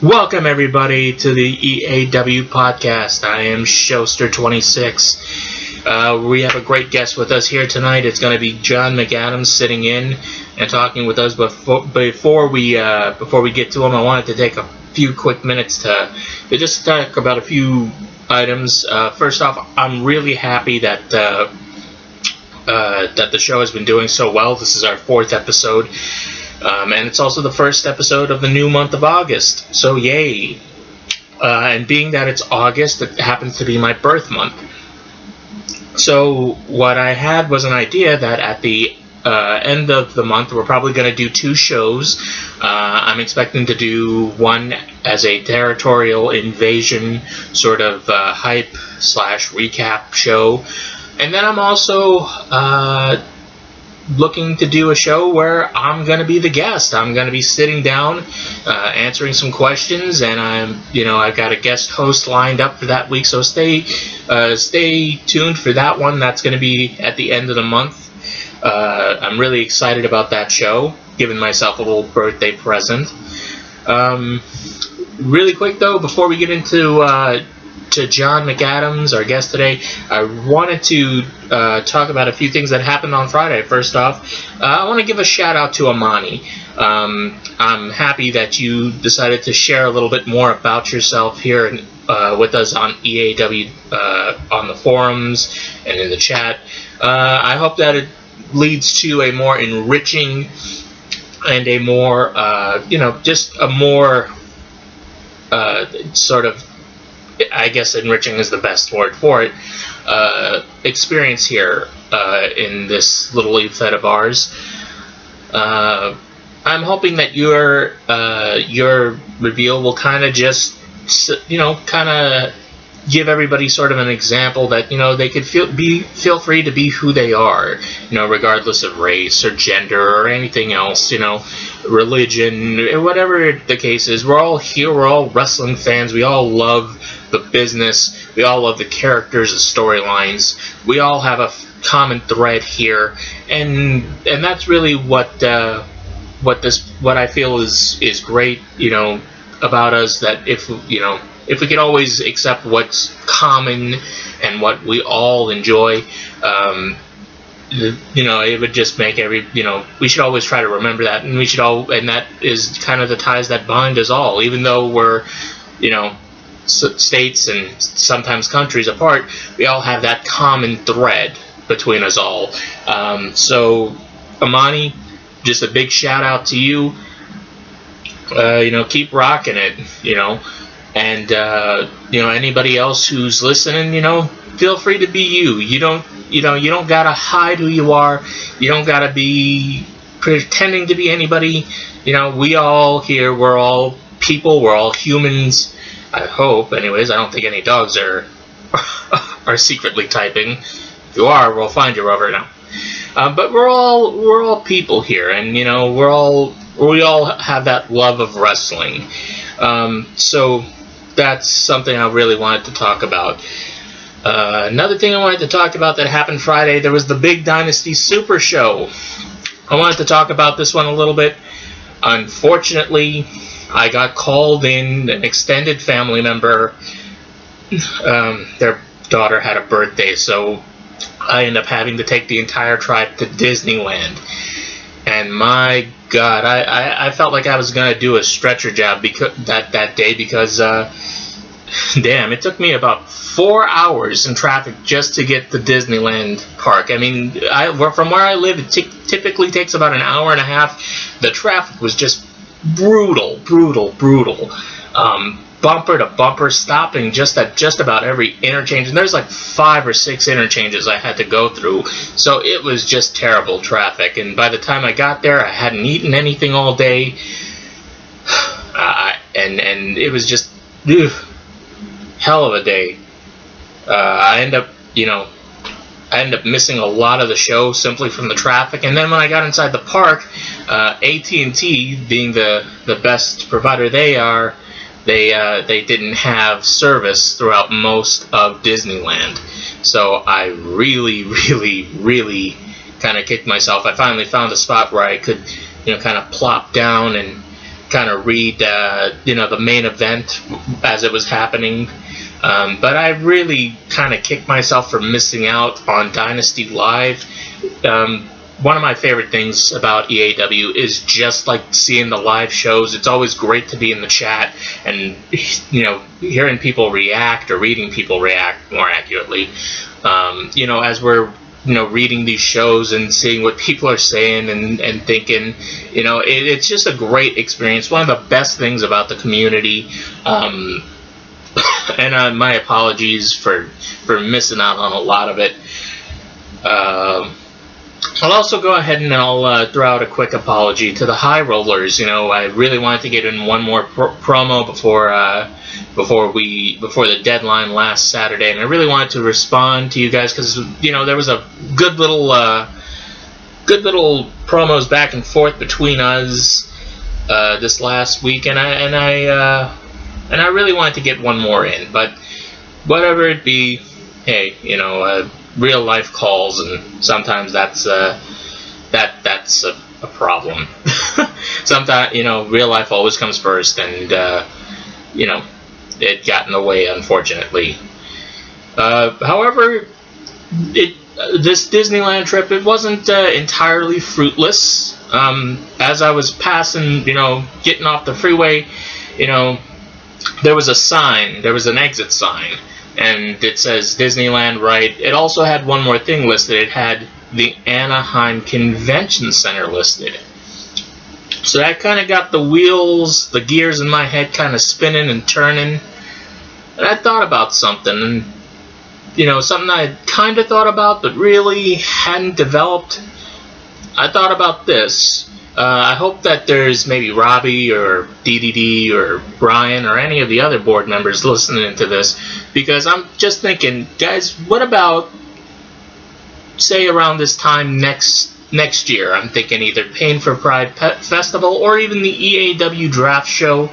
Welcome everybody to the EAW podcast. I am Showster 26. We have a great guest with us here tonight. It's going to be Jon McAdams sitting in and talking with us. But before we get to him, I wanted to take a few quick minutes to just talk about a few items. First off, I'm really happy that the show has been doing so well. This is our 4th episode. And it's also the first episode of the new month of August, so yay. And being that it's August, it happens to be my birth month. So what I had was an idea that at the end of the month, we're probably going to do 2 shows. I'm expecting to do one as a territorial invasion sort of hype/recap show. And then I'm also looking to do a show where I'm going to be the guest. I'm going to be sitting down, answering some questions, and I've got a guest host lined up for that week. So stay tuned for that one. That's going to be at the end of the month. I'm really excited about that show, giving myself a little birthday present. Really quick though, before we get into Jon McAdams, our guest today, I wanted to talk about a few things that happened on Friday. First off, I want to give a shout out to Amani. I'm happy that you decided to share a little bit more about yourself here with us on EAW, on the forums and in the chat. I hope that it leads to a more enriching and a more, just a more sort of, I guess enriching is the best word for it, experience here in this little leaflet of ours. I'm hoping that your reveal will kind of just, kind of give everybody sort of an example that, they could feel free to be who they are, regardless of race or gender or anything else, religion, whatever the case is. We're all here, we're all wrestling fans, we all love the business, we all love the characters, the storylines, we all have a common thread here, and that's really what I feel is great, about us, that if we could always accept what's common and what we all enjoy, it would just make we should always try to remember that, and that is kind of the ties that bind us all, even though we're, states and sometimes countries apart, we all have that common thread between us all. So, Amani, just a big shout out to you. Keep rocking it, and anybody else who's listening, feel free to be you. You don't gotta hide who you are. You don't gotta be pretending to be anybody. We all here, we're all people, we're all humans. I hope, anyways. I don't think any dogs are secretly typing. If you are, we'll find you over now. But we're all people here, and we all have that love of wrestling. So that's something I really wanted to talk about. Another thing I wanted to talk about that happened Friday, there was the Big Dynasty Super Show. I wanted to talk about this one a little bit. Unfortunately, I got called in. An extended family member, their daughter had a birthday, so I ended up having to take the entire tribe to Disneyland. And my God, I felt like I was going to do a stretcher job that day because, damn, it took me about 4 hours in traffic just to get to Disneyland Park. I mean, from where I live, it typically takes about an hour and a half. The traffic was just brutal. Bumper to bumper, stopping just at just about every interchange, and there's like 5 or 6 interchanges I had to go through, so it was just terrible traffic. And by the time I got there, I hadn't eaten anything all day, and it was just hell of a day. I end up missing a lot of the show simply from the traffic. And then when I got inside the park, AT&T, being the best provider they are, they didn't have service throughout most of Disneyland. So I really kind of kicked myself. I finally found a spot where I could, kind of plop down and kind of read, the main event as it was happening. But I really kind of kicked myself for missing out on Dynasty Live. One of my favorite things about EAW is just like seeing the live shows. It's always great to be in the chat and, hearing people react or reading people react more accurately. As we're reading these shows and seeing what people are saying and thinking, it's just a great experience. One of the best things about the community. And my apologies for missing out on a lot of it. I'll also go ahead and I'll throw out a quick apology to the High Rollers. I really wanted to get in one more promo before the deadline last Saturday, and I really wanted to respond to you guys because there was a good little promos back and forth between us this last week, and I really wanted to get one more in, but whatever it be, hey, real life calls, and sometimes that's a problem. Sometimes real life always comes first, and it got in the way, unfortunately. However, this Disneyland trip, it wasn't entirely fruitless. As I was passing, getting off the freeway, there was a sign, there was an exit sign, and it says Disneyland right. It also had one more thing listed. It had the Anaheim Convention Center listed. So that kind of got the gears in my head kind of spinning and turning. And I thought about something, and something I had kind of thought about but really hadn't developed. I thought about this. I hope that there's maybe Robbie or DDD or Brian or any of the other board members listening to this, because I'm just thinking, guys, what about, say, around this time next year? I'm thinking either Pain for Pride Festival or even the EAW Draft Show.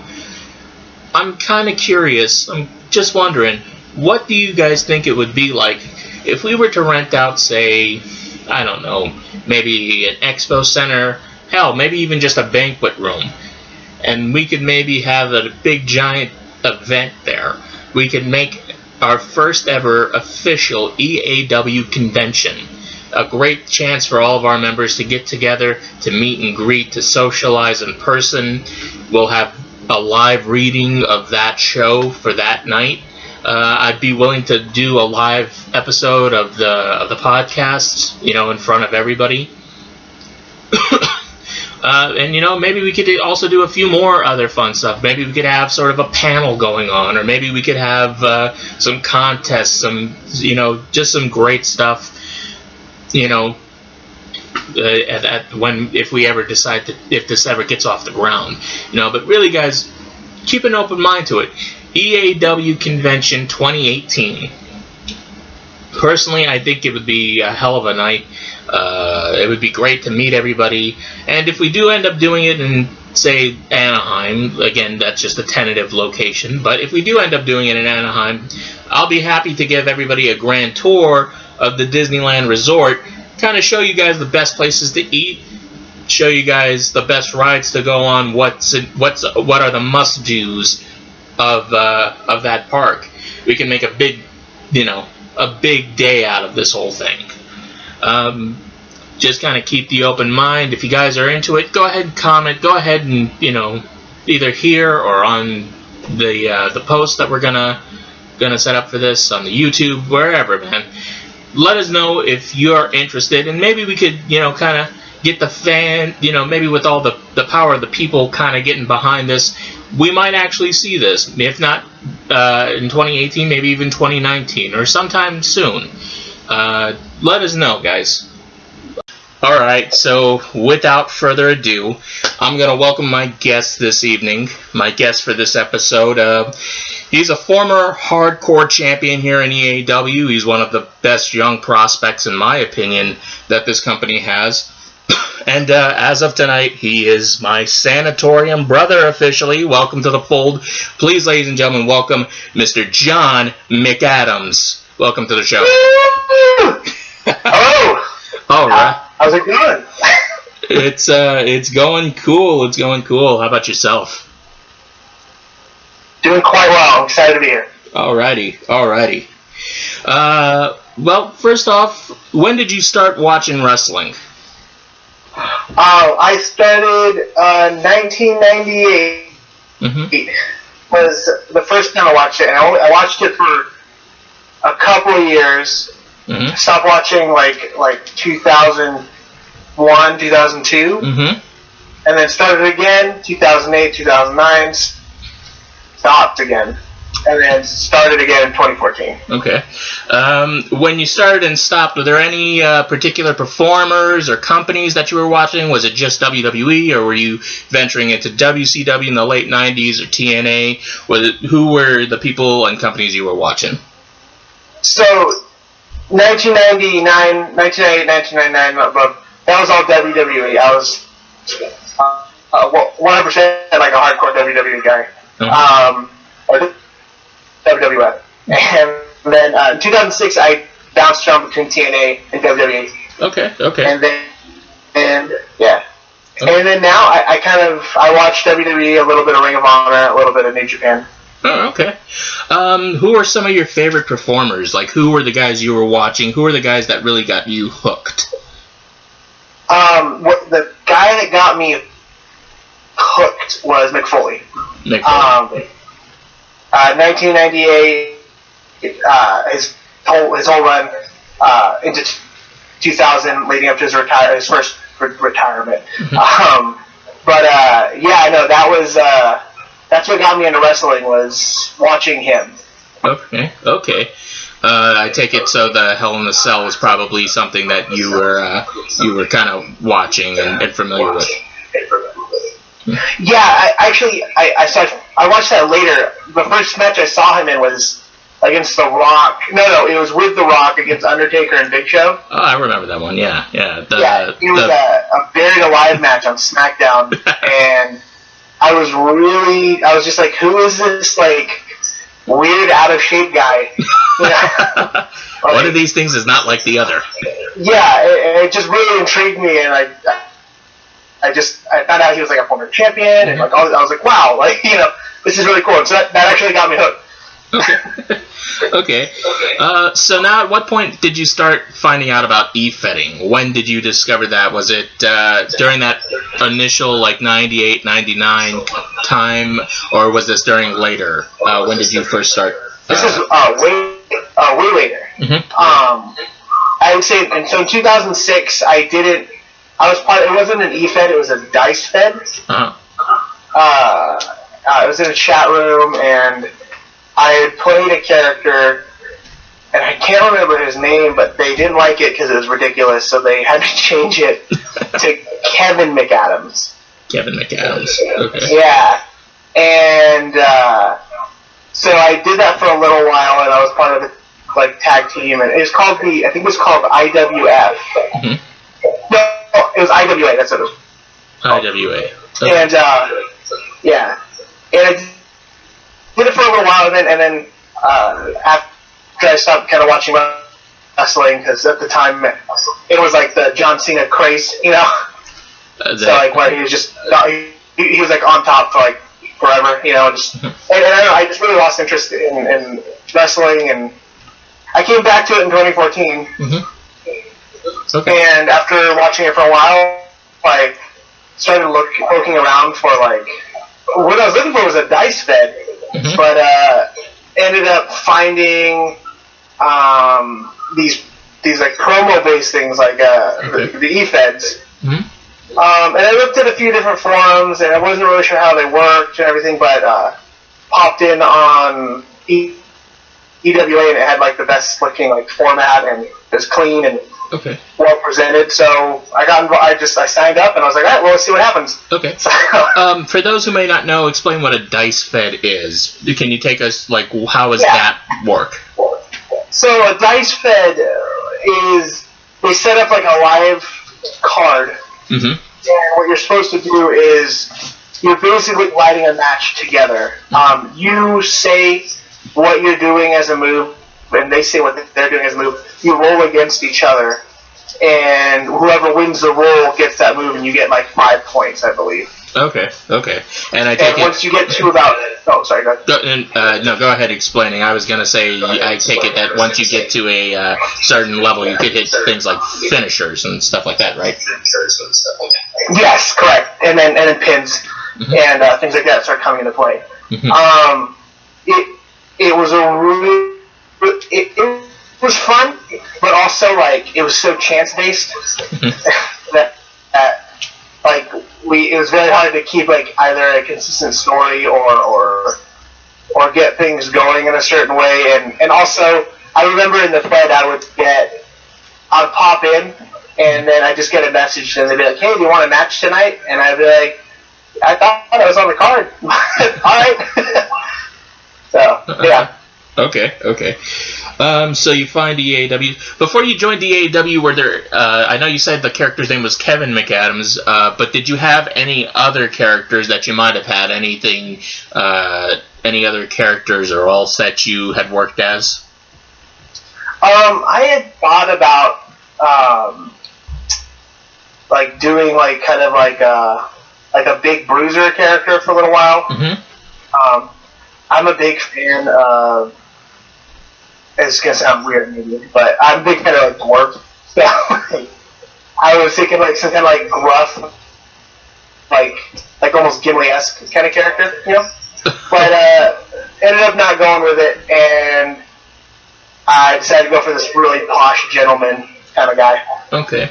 I'm kind of curious. I'm just wondering, what do you guys think it would be like if we were to rent out, say, I don't know, maybe an expo center, hell, maybe even just a banquet room, and we could maybe have a big giant event there. We could make our first ever official EAW convention. A great chance for all of our members to get together, to meet and greet, to socialize in person. We'll have a live reading of that show for that night. I'd be willing to do a live episode of the podcast, in front of everybody. And maybe we could also do a few more other fun stuff. Maybe we could have sort of a panel going on, or maybe we could have some contests, some just some great stuff. If we ever decide if this ever gets off the ground, But really, guys, keep an open mind to it. EAW Convention 2018. Personally, I think it would be a hell of a night. It would be great to meet everybody. And if we do end up doing it in, say, Anaheim, again, that's just a tentative location, but if we do end up doing it in Anaheim, I'll be happy to give everybody a grand tour of the Disneyland Resort, kind of show you guys the best places to eat, show you guys the best rides to go on, what are the must-dos of that park. We can make a big day out of this whole thing. Just kind of keep the open mind. If you guys are into it, go ahead and comment. Go ahead and either here or on the post that we're gonna set up for this on the YouTube, wherever, man. Let us know if you're interested, and maybe we could kind of get the fan, maybe with all the power of the people kind of getting behind this, we might actually see this. If not in 2018, maybe even 2019 or sometime soon. Let us know, guys. Alright, so without further ado, I'm going to welcome my guest this evening, my guest for this episode. He's a former hardcore champion here in EAW. He's one of the best young prospects, in my opinion, that this company has. And as of tonight, he is my Sanatorium brother officially. Welcome to the fold. Please, ladies and gentlemen, welcome Mr. Jon McAdams. Welcome to the show. Hello. All right. How's it going? It's going cool. It's going cool. How about yourself? Doing quite well. I'm excited to be here. Alrighty. Well, first off, when did you start watching wrestling? I started 1998. Was the first time I watched it, and I watched it for a couple of years. Stopped watching like 2001, 2002, and then started again 2008, 2009. Stopped again, and then started again in 2014. Okay. When you started and stopped, were there any particular performers or companies that you were watching? Was it just WWE, or were you venturing into WCW in the late 90s or TNA? Who were the people and companies you were watching? So, 1998, 1999, that was all WWE. I was 100% like a hardcore WWE guy. Or WWF. And then in 2006, I bounced around between TNA and WWE. Okay. And then now I watch WWE, a little bit of Ring of Honor, a little bit of New Japan. Oh, okay. Who are some of your favorite performers? Like, who were the guys you were watching? Who are the guys that really got you hooked? The guy that got me hooked was Mick Foley. 1998, his whole run into 2000, leading up to his first retirement. That's what got me into wrestling, was watching him. Okay. I take it so the Hell in the Cell was probably something that you were kind of watching and familiar with. Yeah, I watched that later. The first match I saw him in was against The Rock. No, it was with The Rock against Undertaker and Big Show. Oh, I remember that one. Yeah. It was a Buried Alive match on SmackDown, and I was just like, who is this like weird out of shape guy? One of these things is not like the other. Yeah, it just really intrigued me, and I found out he was like a former champion, and I was like, wow, this is really cool. So that actually got me hooked. Okay. So now, at what point did you start finding out about e-fetting? When did you discover that? Was it during that initial 98, 99 time, or was this during later? When did you first start? This is way later. I would say, and so in 2006, it wasn't an e-fed, it was a dice fed. I was in a chat room, and I had played a character, and I can't remember his name, but they didn't like it because it was ridiculous, so they had to change it to Kevin McAdams. Kevin McAdams. Okay. Yeah. And so I did that for a little while, and I was part of the tag team, and I think it was called IWF. No, it was IWA, that's what it was. IWA. Okay. And yeah. And I did it for a little while, and then after I stopped kind of watching wrestling, because at the time it was like the John Cena craze, so where he was just he was on top for forever, and I just really lost interest in wrestling, and I came back to it in 2014. Okay. And after watching it for a while, I started looking around for what I was looking for was a dice fed, but ended up finding these promo based things the e-feds. And I looked at a few different forums, and I wasn't really sure how they worked and everything, but popped in on EWA, and it had the best looking format, and it was clean and well presented. So I got involved. I signed up, and I was like, all right, well, let's see what happens. Okay. For those who may not know, explain what a dice fed is. Can you take us how does that work? So a dice fed is they set up a live card, and what you're supposed to do is you're basically lighting a match together. You say what you're doing as a move, and they say what they're doing as a move. You roll against each other, and whoever wins the role gets that move, and you get like 5 points, I believe. Okay. And once you get to about... Oh, sorry, go ahead. No, go ahead explaining. I was going to say, I take it that once you get to a certain level, you could hit things like finishers and stuff like that, right? Yes, correct. And then pins and things like that start coming into play. It was a really... It was fun, but also, like, it was so chance-based that it was very hard to keep, like, either a consistent story or get things going in a certain way. And also, I remember in the Fed, I'd pop in, and then I'd just get a message, and they'd be like, hey, do you want a match tonight? And I'd be like, I thought I was on the card. All right. So, yeah. Okay. So you find EAW. Before you joined EAW, were there? I know you said the character's name was Kevin McAdams, but did you have any other characters that you might have had? Anything? Any other characters or else that you had worked as? I had thought about like doing like kind of like a big bruiser character for a little while. I'm a big fan of. It's gonna sound weird, maybe, but I'm a big fan of like dwarf. So I was thinking like some kind of like gruff, like almost Gimli-esque kind of character, you know. But ended up not going with it, and I decided to go for this really posh gentleman kind of guy. Okay.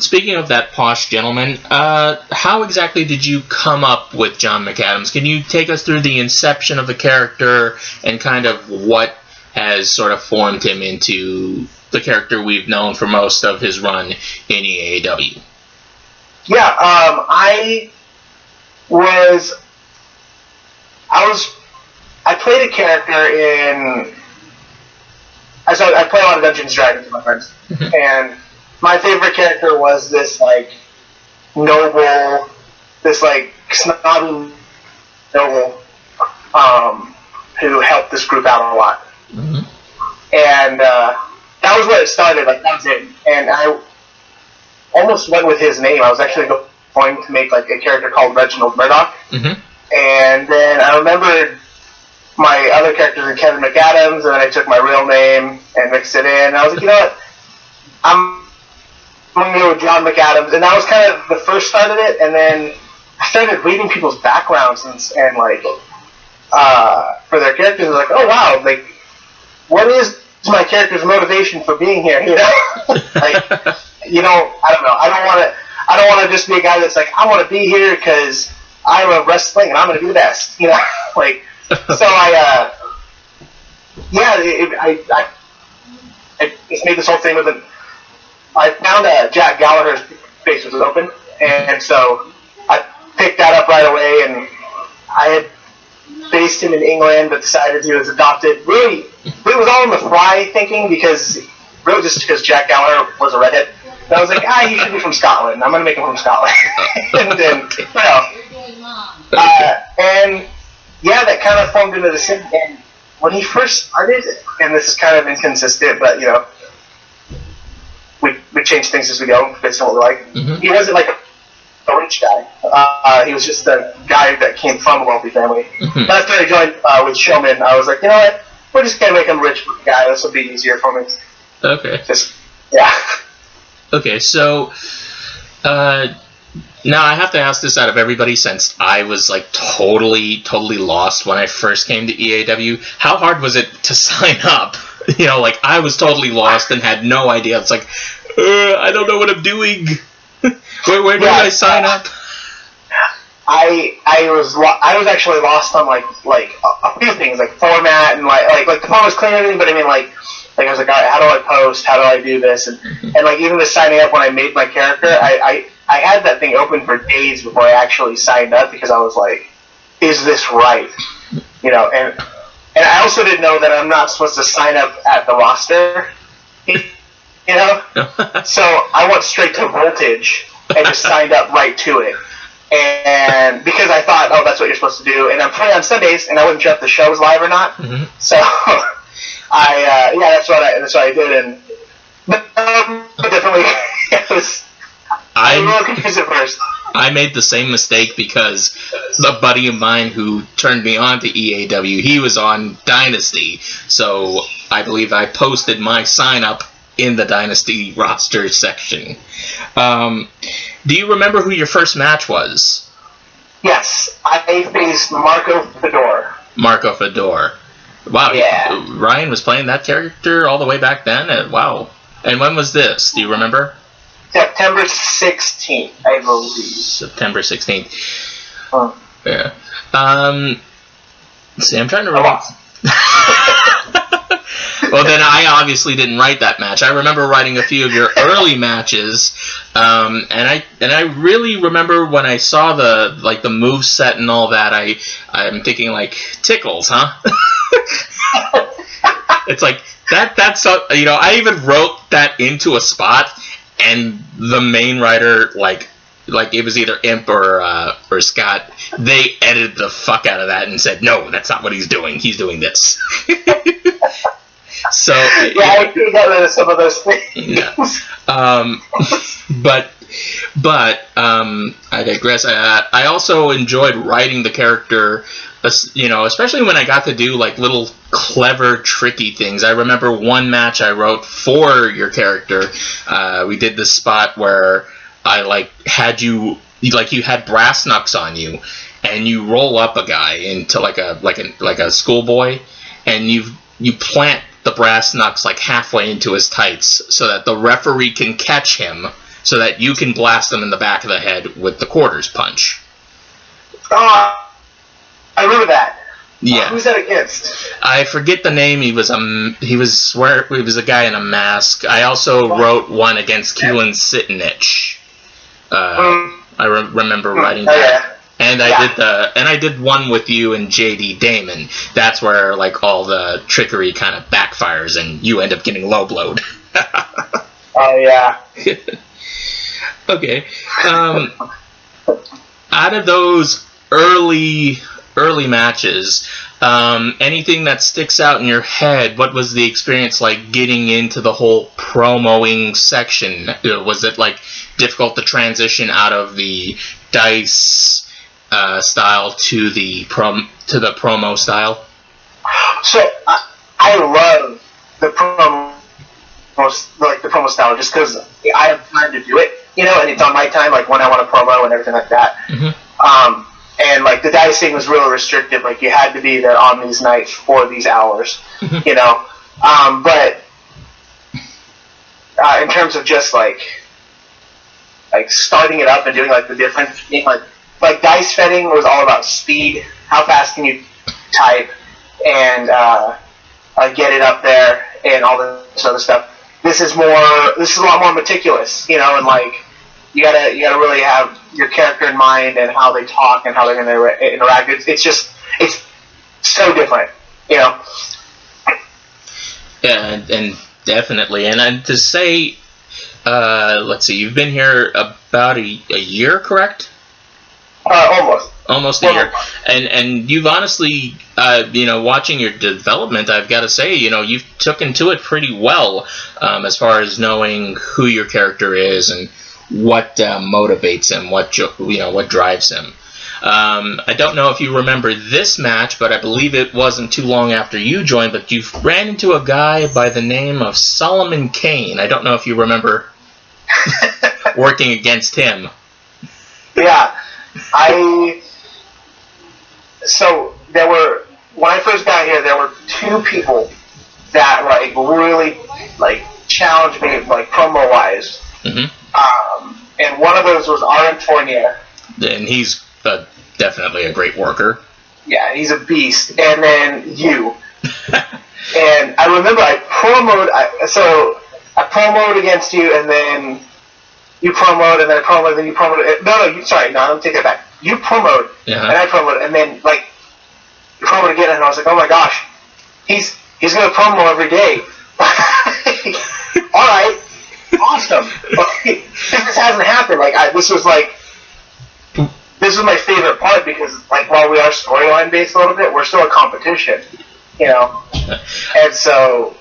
Speaking of that posh gentleman, how exactly did you come up with Jon McAdams? Can you take us through the inception of the character and kind of what has sort of formed him into the character we've known for most of his run in EAW? Yeah, I played a character in... I play a lot of Dungeons & Dragons with my friends, and my favorite character was this, like, noble, this, like, snobby noble, who helped this group out a lot. And that was where it started, like, that was it. And I almost went with his name. I was actually going to make, like, a character called Reginald Murdoch. And then I remembered my other characters in Kevin McAdams, and then I took my real name and mixed it in. And I was like, you know what? I'm going to go with Jon McAdams. And that was kind of the first start of it. And then I started reading people's backgrounds and like, for their characters. I was like, oh, wow, like, what is my character's motivation for being here? You know, like, you know, I don't know. I don't want to just be a guy that's like, I want to be here because I love wrestling and I'm going to be the best. You know, like, so I just made this whole thing with it. I found Jack Gallagher's face was open, and so I picked that up right away, and I had based him in England, but decided he was adopted. Really, it was all on the fly thinking because Jack Gallagher was a redhead. And I was like, he should be from Scotland. I'm going to make him from Scotland. And then, and yeah, that kind of formed into the thing. And when he first started, and this is kind of inconsistent, but you know, we change things as we go based on what we like. He wasn't like a rich guy. He was just a guy that came from a wealthy family. And after I joined with Showman, I was like, you know what? We're just going to make him a rich guy. This will be easier for me. Okay. Yeah. Okay, so now I have to ask this out of everybody since I was like totally lost when I first came to EAW. How hard was it to sign up? You know, like I was totally lost and had no idea. It's like, I don't know what I'm doing. Where do I sign up? I was actually lost on like a few things, like format and like the form was clear and everything, but I mean like I was like, all right, how do I post? How do I do this? And like even with signing up when I made my character, I had that thing open for days before I actually signed up because I was like, is this right? You know, and I also didn't know that I'm not supposed to sign up at the roster. You know? So I went straight to Voltage and just signed up right to it. And because I thought, oh, that's what you're supposed to do. And I'm playing on Sundays, and I wasn't sure if the show was live or not. So that's what I did. And But definitely, it was. I was real confused at first. I made the same mistake because a buddy of mine who turned me on to EAW, he was on Dynasty, so I believe I posted my sign up in the Dynasty roster section. Do you remember who your first match was? Yes, I faced Marco Fedor. Marco Fedor. Wow, yeah. Ryan was playing that character all the way back then? Wow. And when was this? Do you remember? September 16th, I believe. September 16th. Oh. Yeah. Let's see, I'm trying to remember. Well, then I obviously didn't write that match. I remember writing a few of your early matches, and I really remember when I saw the move set and all that. I'm thinking like tickles, huh? It's like that's I even wrote that into a spot, and the main writer like it was either Imp or Scott. They edited the fuck out of that and said, no, that's not what he's doing. He's doing this. So yeah, I think got rid of some of those things. Yeah. But I digress. I also enjoyed writing the character, especially when I got to do like little clever, tricky things. I remember one match I wrote for your character. We did this spot where I had you had brass knucks on you, and you roll up a guy into like a schoolboy, and you plant the brass knucks like halfway into his tights so that the referee can catch him, so that you can blast him in the back of the head with the quarters punch. Oh, I remember that. Yeah. Who's that against? I forget the name. He was a guy in a mask. I also wrote one against Keelan Sitnich. I remember writing that. Yeah. And I did one with you and JD Damon. That's where all the trickery kind of backfires and you end up getting low blowed. Oh yeah. Okay. Out of those early matches, anything that sticks out in your head? What was the experience like getting into the whole promoing section? Was it difficult to transition out of the dice style to the promo style? So I love the promo, the promo style, just because I have time to do it, and it's on my time, when I want to promo and everything like that. Mm-hmm. And the dicing was really restricted. You had to be there on these nights for these hours, Mm-hmm. But in terms of just starting it up and doing the different dice fetting was all about speed. How fast can you type and get it up there and all this other stuff. This is a lot more meticulous, and you gotta really have your character in mind and how they talk and how they're gonna interact. It's so different, Yeah, and definitely. And to say, let's see, you've been here about a year, correct? Almost a year. And you've honestly, watching your development, I've got to say, you've taken to it pretty well, as far as knowing who your character is and what motivates him, what drives him. I don't know if you remember this match, but I believe it wasn't too long after you joined, but you ran into a guy by the name of Solomon Kane. I don't know if you remember working against him. Yeah. When I first got here, there were two people that really challenged me promo wise. Mm-hmm. And one of those was Aaron Fournier. And he's definitely a great worker. Yeah, he's a beast. And then you. And I remember I promoted against you, and then you promoted, and then I promoted, and then you promoted. No, let me take that back. You promoted, and I promoted, and then you promoted again, and I was like, oh my gosh, he's gonna promo every day. All right, awesome. Okay, this hasn't happened. This was my favorite part, because while we are storyline based a little bit, we're still a competition, And so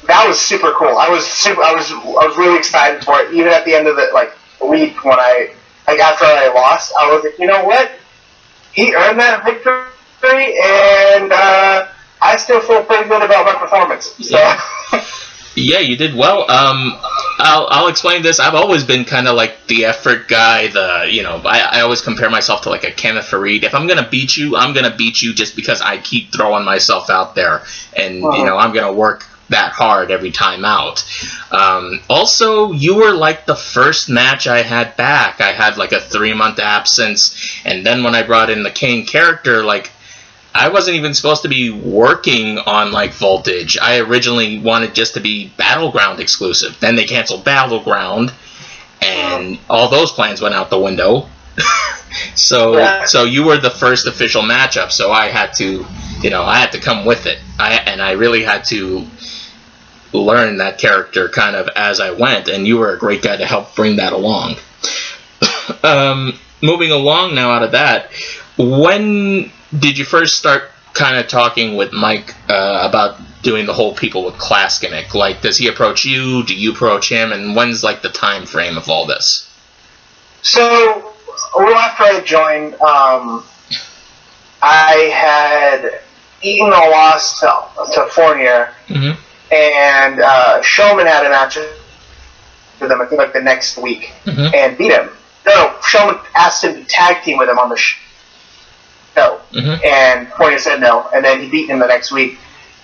that was super cool. I was really excited for it. Even at the end of the week when after I lost, I was like, you know what? He earned that victory, and I still feel pretty good about my performance. So. Yeah, you did well. I'll explain this. I've always been kind of like the effort guy. I always compare myself to like a Kenneth Farid. If I'm gonna beat you, I'm gonna beat you just because I keep throwing myself out there, and I'm gonna work that hard every time out. Also, you were like the first match I had back. I had like a 3-month absence, and then when I brought in the Kane character, like, I wasn't even supposed to be working on like Voltage. I originally wanted just to be Battleground exclusive. Then they canceled Battleground, and all those plans went out the window. So you were the first official matchup. So I had to, I had to come with it. I really had to learn that character kind of as I went, and you were a great guy to help bring that along. Moving along now out of that, when did you first start kind of talking with Mike about doing the whole people with class gimmick? Like, does he approach you? Do you approach him? And when's like the time frame of all this? So, well, after I joined, I had eaten a loss to Fournier, and Showman had a match with him, I think, like the next week, and beat him. No, Showman asked him to tag team with him on the show. And Fournier said no, and then he beat him the next week.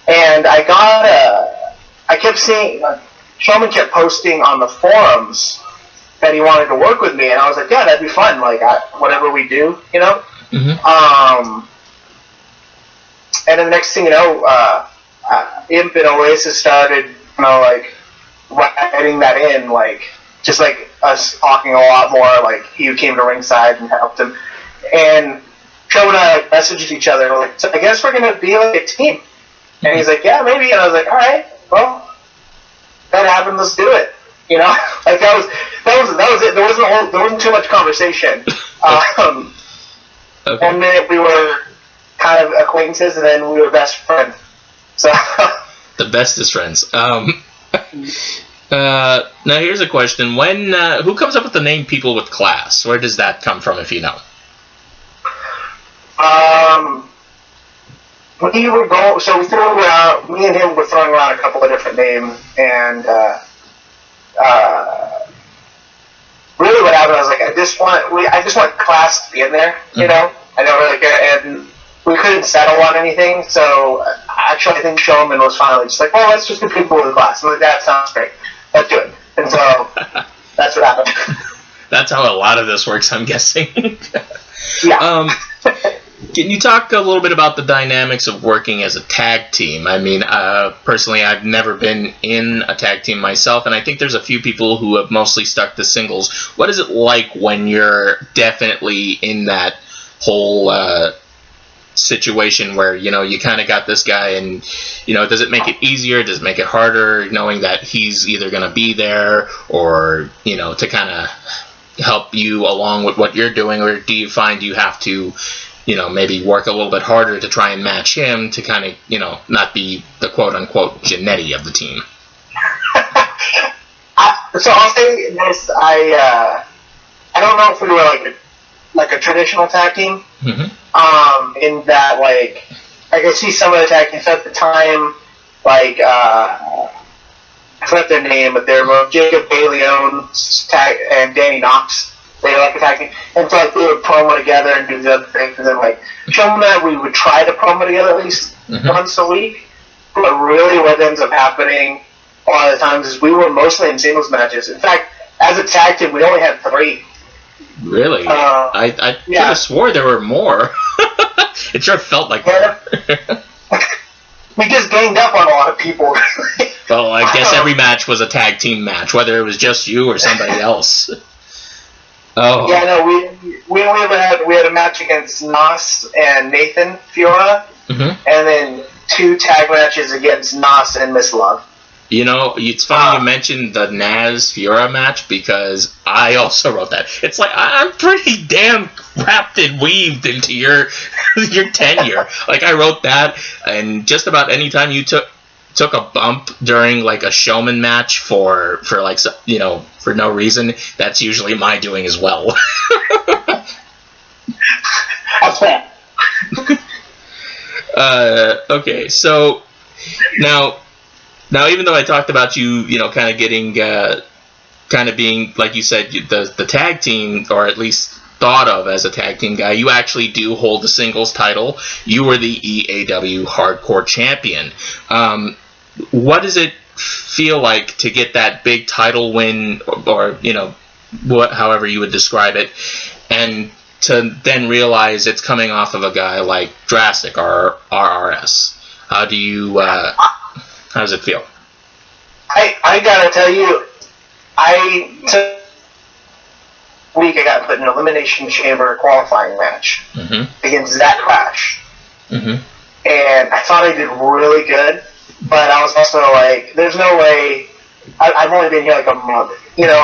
And I kept seeing, Showman kept posting on the forums that he wanted to work with me, and I was like, yeah, that'd be fun, like, whatever we do, and then the next thing you know, Imp and Oasis started, writing that in, just like us talking a lot more, like, he came to ringside and helped him, and Joe and I messaged each other, and we're like, so I guess we're gonna be like a team. And he's like, yeah, maybe. And I was like, all right, well, that happened. Let's do it. Like that was it. There wasn't too much conversation. Okay. And then we were kind of acquaintances, and then we were best friends. So the bestest friends. Now here's a question: who comes up with the name "People with Class"? Where does that come from, if you know? We were going, so we threw around, me and him were throwing around a couple of different names, and really what happened, I was like, I just want Class to be in there, I don't really care, and we couldn't settle on anything, so actually I think Showman was finally just like, well, let's just do People with Class. I'm like, that sounds great, let's do it. And so that's what happened. That's how a lot of this works, I'm guessing. Yeah. Can you talk a little bit about the dynamics of working as a tag team? I mean, personally, I've never been in a tag team myself, and I think there's a few people who have mostly stuck to singles. What is it like when you're definitely in that whole situation where, you kind of got this guy, and, does it make it easier? Does it make it harder, knowing that he's either going to be there or, to kind of help you along with what you're doing, or do you find you have to maybe work a little bit harder to try and match him to kind of, not be the quote-unquote Janetti of the team? So I'll say this, I don't know if we were like a traditional tag team, in that, I could see some of the tag teams at the time, I forgot their name, but they're both Jacob Baleon and Danny Knox. They like attacking, and so they would promo together and do the other things, and then Showman and I, we would try to promo together at least once a week, but really what ends up happening a lot of the times is we were mostly in singles matches. In fact, as a tag team, we only had 3. Really? I could have swore there were more. It sure felt like that. We just ganged up on a lot of people. Well, I guess every match was a tag team match, whether it was just you or somebody else. Oh. Yeah, no, we had a match against Nas and Nathan Fiora, and then 2 tag matches against Nas and Miss Love. It's funny you mentioned the Naz Fiora match, because I also wrote that. It's like, I'm pretty damn wrapped and weaved into your tenure. I wrote that, and just about any time you took a bump during like a Showman match for like, you know, for no reason, that's usually my doing as well. That's fair. Okay, so now even though I talked about you know, kind of getting, kind of being, like you said, the tag team, or at least thought of as a tag team guy, you actually do hold the singles title. You were the EAW Hardcore Champion. What does it feel like to get that big title win, or you know, however you would describe it, and to then realize it's coming off of a guy like Drastic or RRS? How does it feel? I gotta tell you, I got put in an Elimination Chamber qualifying match against Zach Crash. And I thought I did really good, but I was also like, there's no way, I've only been here like a month, you know,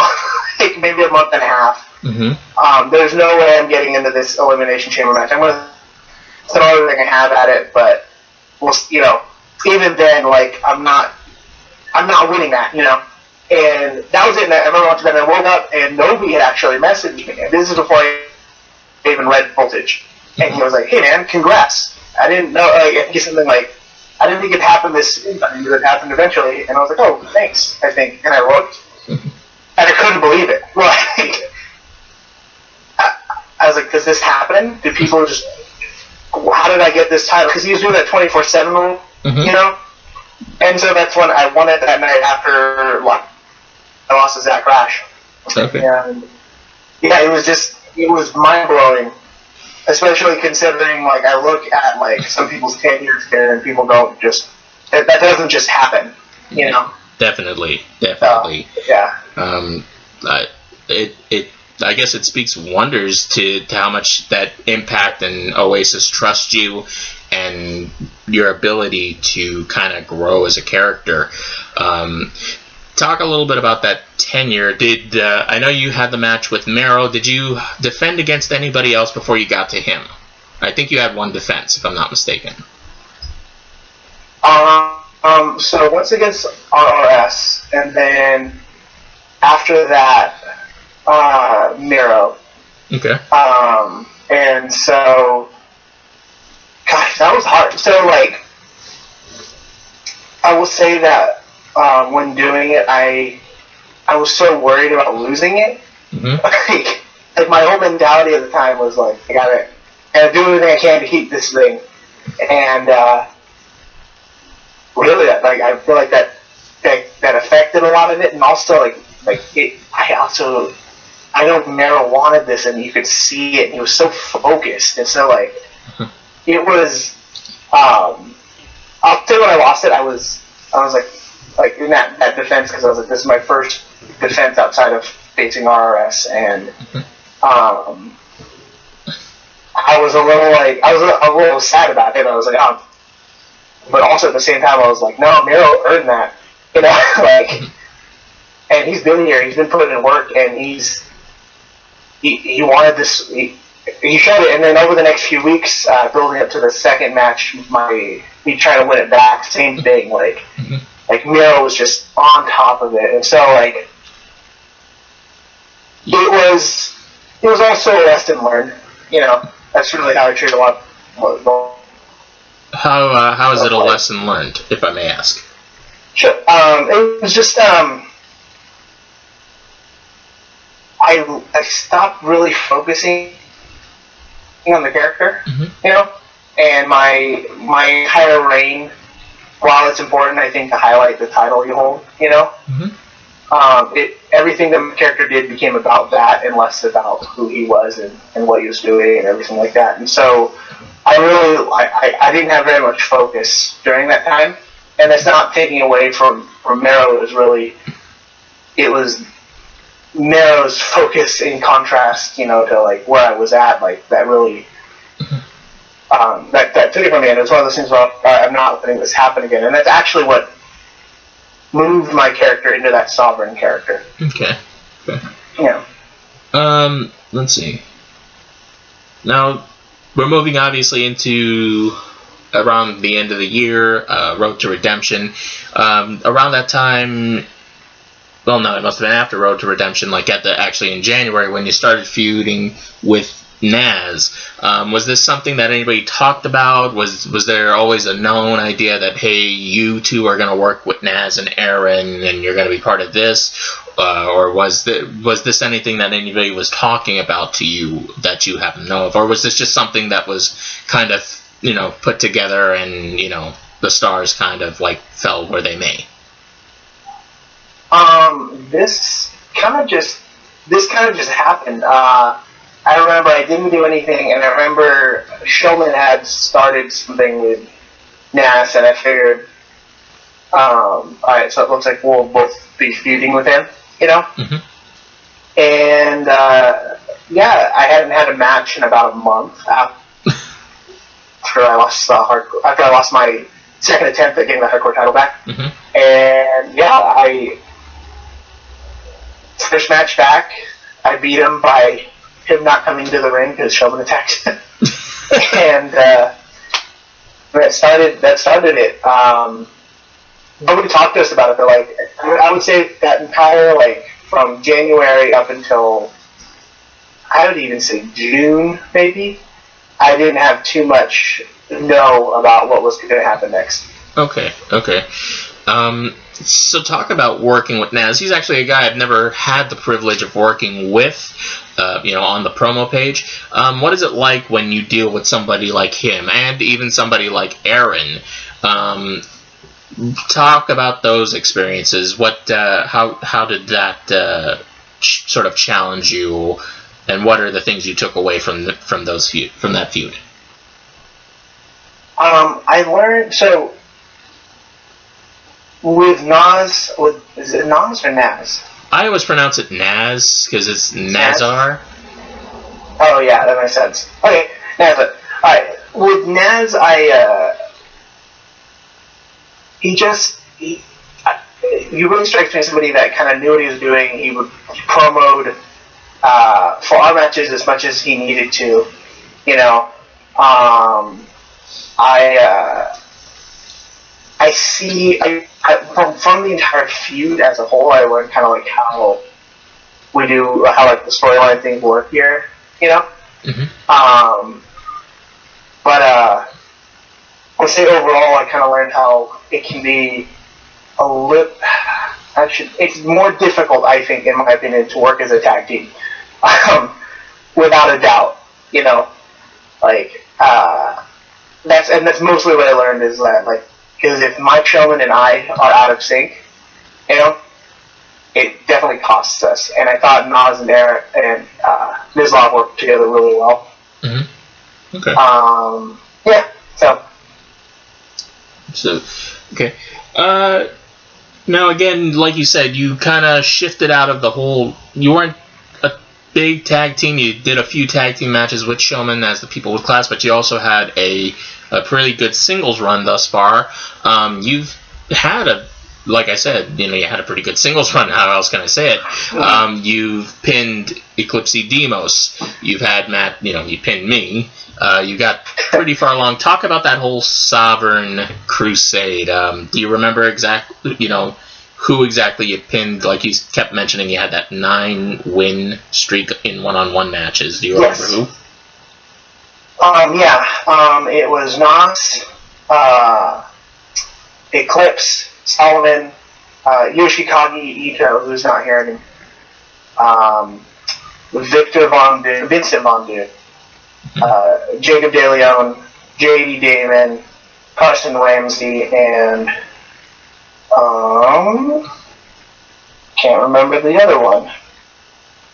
like maybe a month and a half. There's no way I'm getting into this Elimination Chamber match. I'm going to throw everything I have at it, but, well, you know, even then, like, I'm not winning that, you know. And that was it. And I remember once then I woke up and Nobi had actually messaged me. And this is before I even read Voltage. And he was like, "Hey man, congrats. I didn't know, like, something like, I didn't think it happened this soon. I think it happened eventually." And I was like, "Oh, thanks," I think. And I looked. And I couldn't believe it. Like, I was like, does this happen? Do people just, how did I get this title? Because he was doing that 24/7 rule, you know? And so that's when I won it that night after I lost to Zach Crash. Okay. And yeah, it was mind-blowing, especially considering, like, I look at, like, some people's tenures here and people don't just, that doesn't just happen, you know? Definitely. Yeah. I guess it speaks wonders to how much that Impact and Oasis trust you and your ability to kind of grow as a character. Talk a little bit about that tenure. I know you had the match with Mero. Did you defend against anybody else before you got to him? I think you had one defense, if I'm not mistaken. So once against RRS, and then after that, Mero. Okay. And so, gosh, that was hard. So, like, I will say that when doing it, I was so worried about losing it. Like my whole mentality at the time was like, I gotta do everything I can to keep this thing. And really, like, I feel like that affected a lot of it, and also I know Mero wanted this, and you could see it, and he was so focused, and so, like, it was, I'll tell you when I lost it, I was like in that defense, because I was like, this is my first defense outside of facing RRS, and, I was a little sad about it. I was like, oh, but also at the same time, I was like, no, Mero earned that, you know, like, and he's been here, he's been putting in work, and he wanted this, he showed it, and then over the next few weeks, building up to the second match, he tried to win it back, same thing, like Mero was just on top of it, and so, like, it was also a lesson learned, you know. That's really how I treat a lot of How is it a lesson learned, if I may ask? Sure. It was just, I stopped really focusing on the character, you know, and my entire reign, while it's important, I think, to highlight the title you hold, you know, everything that my character did became about that and less about who he was and what he was doing and everything like that. And so I really didn't have very much focus during that time, and it's not taking away from Mero. It was Mero's focus in contrast, you know, to, like, where I was at, like, that really that took it from me, and it was one of those things where I'm not letting this happen again, and that's actually what moved my character into that sovereign character. Okay. Yeah. Let's see. Now, we're moving obviously into around the end of the year, Road to Redemption. Around that time, well, no, it must have been after Road to Redemption, like actually in January when you started feuding with Naz. Was this something that anybody talked about? Was there always a known idea that, hey, you two are going to work with Naz and Aaron and you're going to be part of this? Or was this anything that anybody was talking about to you that you happen to know of? Or was this just something that was kind of, put together and, the stars kind of like fell where they may? This kind of just happened. I remember I didn't do anything, and I remember Showman had started something with Nas, and I figured, alright, so it looks like we'll both be feuding with him, Mm-hmm. And, I hadn't had a match in about a month after I lost my second attempt at getting the hardcore title back. Mm-hmm. And, I first match back, I beat him by him not coming to the ring because Showman attacked him. And that started it. Nobody talked to us about it, but like I would say that entire from January up until I would even say June maybe, I didn't have too much know about what was going to happen next. Okay. So talk about working with Naz. He's actually a guy I've never had the privilege of working with, on the promo page. What is it like when you deal with somebody like him and even somebody like Aaron? Talk about those experiences. How did that sort of challenge you, and what are the things you took away from that feud? I learned with Nas. Is it Nas or Naz? I always pronounce it Naz because it's Nazar. Oh yeah, that makes sense. Okay, Naz. Alright, with Naz, he really strikes me as somebody that kind of knew what he was doing. He promoted for our matches as much as he needed to, I see from the entire feud as a whole, I learned kind of like how the storyline things work here, Mm-hmm. But I would say overall, I kind of learned how it can be it's more difficult, I think, in my opinion, to work as a tag team, without a doubt, that's mostly what I learned is that because if Mike Showman and I are out of sync, it definitely costs us. And I thought Nas and Aaron and Nizlov worked together really well. Mm-hmm. Okay. So, okay. Now again, like you said, you kind of shifted out of the whole. You weren't a big tag team. You did a few tag team matches with Showman as the People with Class, but you also had a pretty good singles run thus far. You've had like I said, you had a pretty good singles run. How else can I say it? You've pinned Eclipse Demos. You've had Matt, you pinned me. You got pretty far along. Talk about that whole Sovereign Crusade. Do you remember exactly, who exactly you pinned? Like you kept mentioning you had that 9-win streak in one-on-one matches. Do you remember who? It was Nas, Eclipse, Solomon, Yoshikage Ito, who's not here anymore, Vincent Von Dune, Jacob De Leon, J.D. Damon, Carson Ramsey, and can't remember the other one.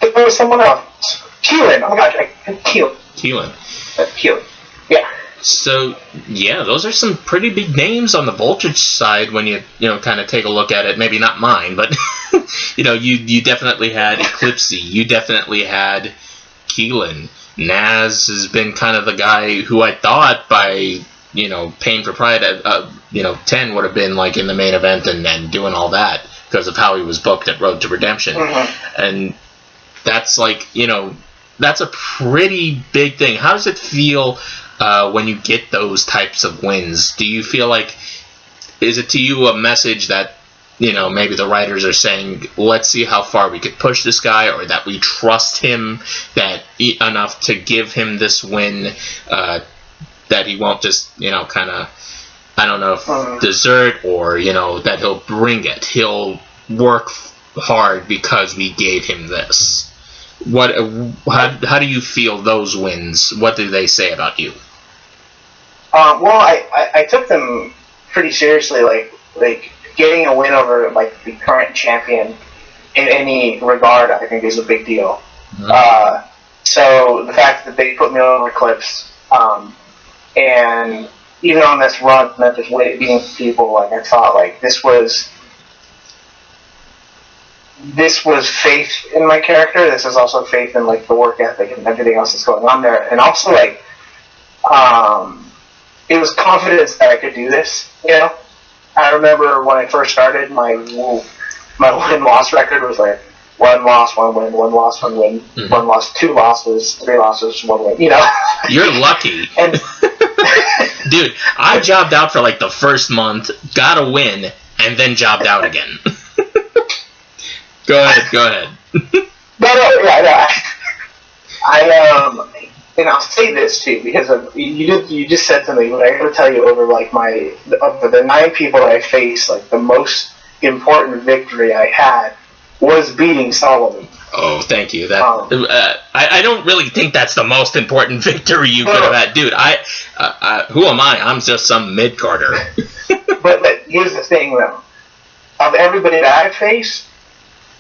There was someone else. Keelan. Oh my gosh, Keelan. Yeah. So, yeah, those are some pretty big names on the Voltage side when you kind of take a look at it. Maybe not mine, but, you definitely had Eclipse. You definitely had Keelan. Naz has been kind of the guy who I thought by, Pain for Pride, 10 would have been like in the main event and doing all that because of how he was booked at Road to Redemption. Mm-hmm. And that's like, that's a pretty big thing. How does it feel when you get those types of wins? Do you feel like, is it to you a message that, you know, maybe the writers are saying, let's see how far we could push this guy, or that we trust him enough to give him this win, that he won't just, you know, kind of, I don't know if desert, or, you know, that he'll bring it. He'll work hard because we gave him this. How do you feel those wins? What do they say about you? Well, I took them pretty seriously, like getting a win over like the current champion in any regard, I think is a big deal. Mm-hmm. So the fact that they put me over Eclipse, and even on this run, not just beating people, like I thought, like this was faith in my character. This is also faith in like the work ethic and everything else that's going on there, and also like it was confidence that I could do this. You know, I remember when I first started, my win-loss record was like 1 loss, 1 win, 1 loss, 1 win, 1 loss, 2 losses, 3 losses, 1 win. You know, you're lucky. And dude, I jobbed out for like the first month, got a win, and then jobbed out again. Go ahead. No, and I'll say this too, because you just said something, but I gotta tell you, over like of the 9 people I faced, like the most important victory I had was beating Solomon. Oh, thank you. That I don't really think that's the most important victory you could have had, dude. Who am I? I'm just some mid-carder. but here's the thing, though. Of everybody that I faced,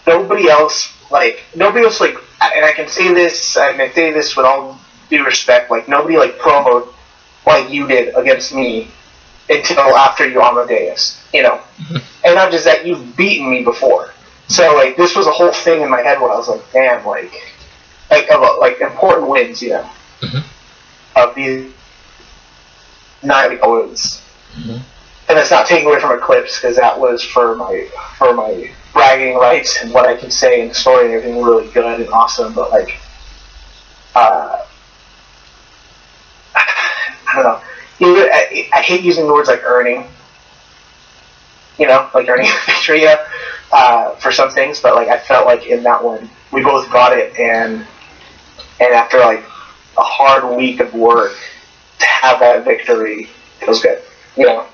nobody else, and I can say this, and I say this with all due respect, like, nobody, like, promoed like you did against me until after you Amadeus, you know? Mm-hmm. And not just that, you've beaten me before. So, like, this was a whole thing in my head where I was like, damn, like important wins, you know? Mm-hmm. Of these 9 wins. Mm-hmm. And that's not taking away from Eclipse, because that was for my bragging rights and what I can say in the story and everything really good and awesome, but like, I don't know. I hate using the words like earning, you know, like earning a victory, for some things, but like I felt like in that one we both got it, and after like a hard week of work to have that victory, it was good, you know.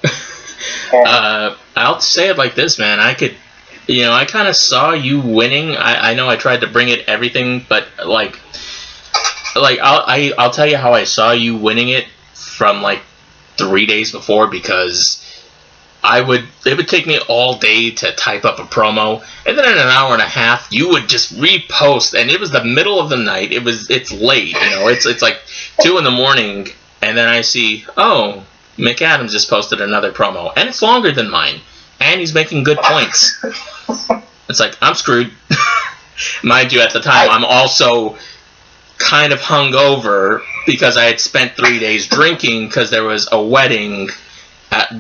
I'll say it like this, man. I kind of saw you winning. I know I tried to bring it everything, but like I'll tell you how I saw you winning it from like 3 days before, because it would take me all day to type up a promo, and then in an hour and a half you would just repost, and it was the middle of the night. It's late, you know. It's like 2 in the morning, and then I see, oh, McAdams just posted another promo, and it's longer than mine, and he's making good points. It's like, I'm screwed. Mind you, at the time, I'm also kind of hungover because I had spent 3 days drinking because there was a wedding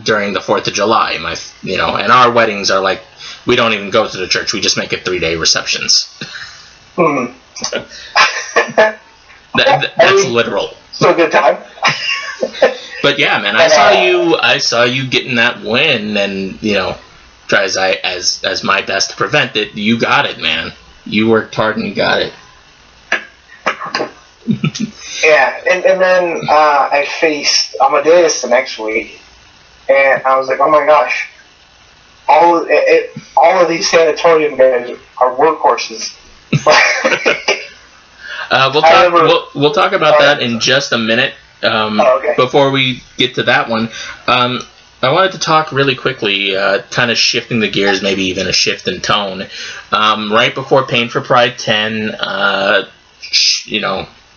during the 4th of July. And our weddings are like, we don't even go to the church. We just make it 3-day receptions. Mm. That's literal. So good time. But yeah, man, I saw you getting that win, and you know, try as my best to prevent it. You got it, man. You worked hard and you got it. Yeah, and then I faced Amadeus the next week, and I was like, oh my gosh, all of these SANITORIUM guys are workhorses. We'll talk about that in just a minute. Okay. Before we get to that one, I wanted to talk really quickly, kind of shifting the gears, maybe even a shift in tone. Right before Pain for Pride 10,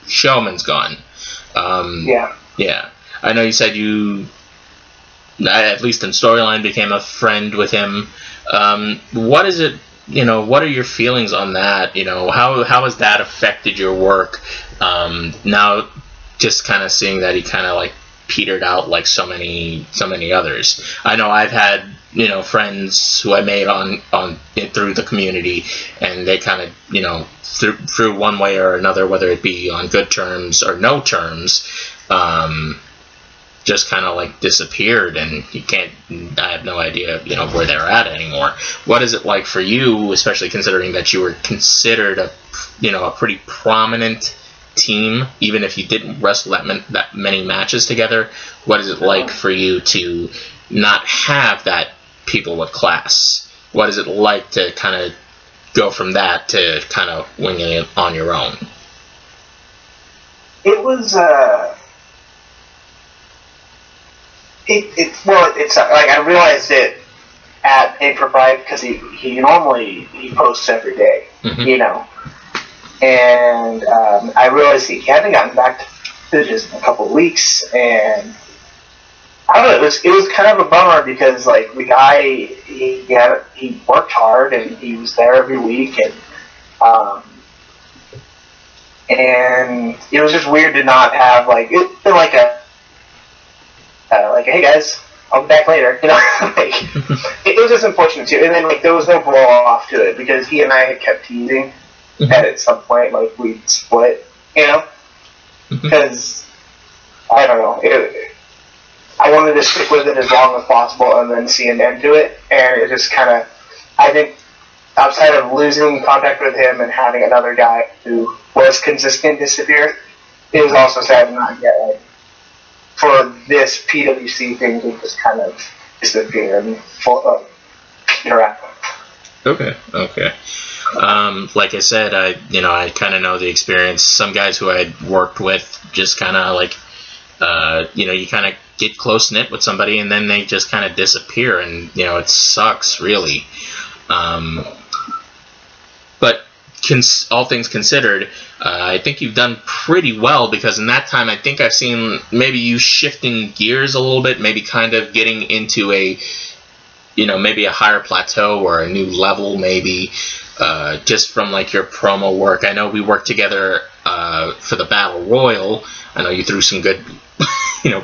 Showman's gone. Yeah. I know you said you, at least in storyline, became a friend with him. What is it? What are your feelings on that? How has that affected your work? Now, just kind of seeing that he kind of like petered out like so many others. I know I've had, you know, friends who I made on through the community, and they kind of, you know, through one way or another, whether it be on good terms or no terms, just kind of like disappeared, and I have no idea, you know, where they're at anymore. What is it like for you, especially considering that you were considered a pretty prominent team, even if you didn't wrestle that many matches together? What is it like for you to not have that people with class? What is it like to kind of go from that to kind of winging it on your own? It was it's like I realized it at Impropriety because he normally posts every day, you know, and I realized he hadn't gotten back to just a couple of weeks, and I don't know, it was kind of a bummer because like the guy he worked hard and he was there every week, and it was just weird to not have like it's been like a hey guys, I'll be back later, you know. Like, it was just unfortunate too, and then like there was no blow off to it because he and I had kept teasing at some point, like we split, you know, because I don't know, I wanted to stick with it as long as possible and then see an end to it, and it just kind of, I think, outside of losing contact with him and having another guy who was consistent disappear, it was also sad to not get like, for this PWC thing to just kind of disappear and peter out. Okay. Like I said, I kind of know the experience. Some guys who I'd worked with just kind of like, you kind of get close knit with somebody and then they just kind of disappear, and you know it sucks really. But all things considered, I think you've done pretty well, because in that time I think I've seen maybe you shifting gears a little bit, maybe kind of getting into a, maybe a higher plateau or a new level, maybe just from like your promo work. I know we worked together for the Battle Royal. I know you threw some good,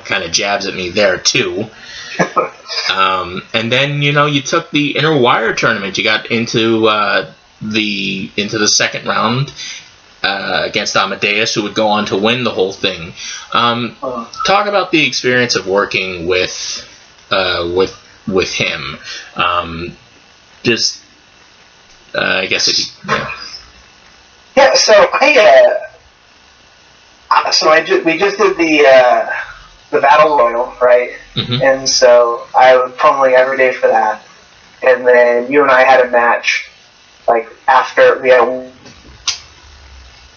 kind of jabs at me there too. And then you took the Inner Wire tournament. You got into the second round against Amadeus, who would go on to win the whole thing. Talk about the experience of working with him. I guess if you. Yeah. So we just did the Battle Royal, right? Mm-hmm. And so I was promoting every day for that. And then you and I had a match, like after we had a